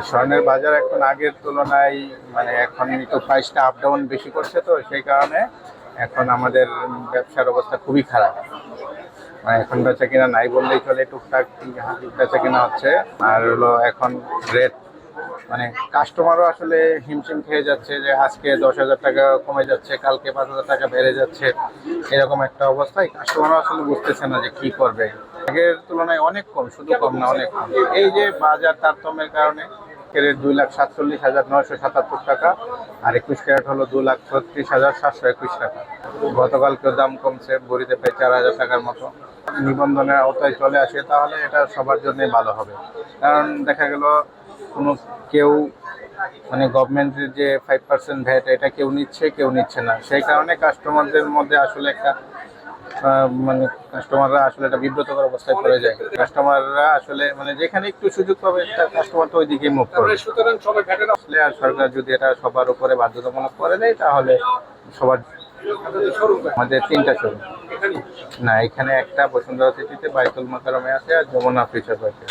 স্বর্ণের বাজার এখন আগের তুলনায় মানে এখন একটু প্রাইসটা আপ ডাউন বেশি করছে, তো সেই কারণে এখন আমাদের ব্যবসার অবস্থা খুবই খারাপ। মানে এখন বেচা কিনা নাই বললেই চলে, টুকটাক বেচা কিনা হচ্ছে। আর হলো এখন রেট মানে কাস্টমারও আসলে হিমশিম খেয়ে যাচ্ছে যে আজকে 10,000 টাকা কমে যাচ্ছে, কালকে 5,000 টাকা বেড়ে যাচ্ছে, এরকম একটা অবস্থায় কাস্টমারও আসলে বুঝতেছে না যে কি করবে। আগের তুলনায় অনেক কম, শুধু কম না অনেক কম। এই যে বাজার তারতম্যের কারণে ক্যারেট 2,47,977 টাকা, আর 21 ক্যারেট হলো 2,36,721 টাকা। গতকালকেও দাম কমছে, বড়িতে প্রায় 4,000 টাকার মতো। নিবন্ধনের আওতায় চলে আসে তাহলে এটা সবার জন্য ভালো হবে। কারণ দেখা গেল কোনো কেউ মানে গভর্নমেন্টের যে 5% ভ্যাট এটা কেউ নিচ্ছে কেউ নিচ্ছে না, সেই কারণে কাস্টমারদের মধ্যে আসলে একটা মানে কাস্টমাররা আসলে একটা বিব্রতকর অবস্থায় পড়ে যায়। কাস্টমাররা আসলে মানে যেখানে একটু সুযোগ পাবে একটা কাস্টমার তো ওই দিকেই মুভ করবে। আসলে আর সরকার যদি এটা সবার উপরে বাধ্যতামূলক করে দেয় তাহলে সবার। আমাদের 3টা শোরুম। না, এখানে একটা বসুন্ধরা সিটিতে বাইতুল মোকাররমে আছে, আর যমুনা ফিউচার পার্কে।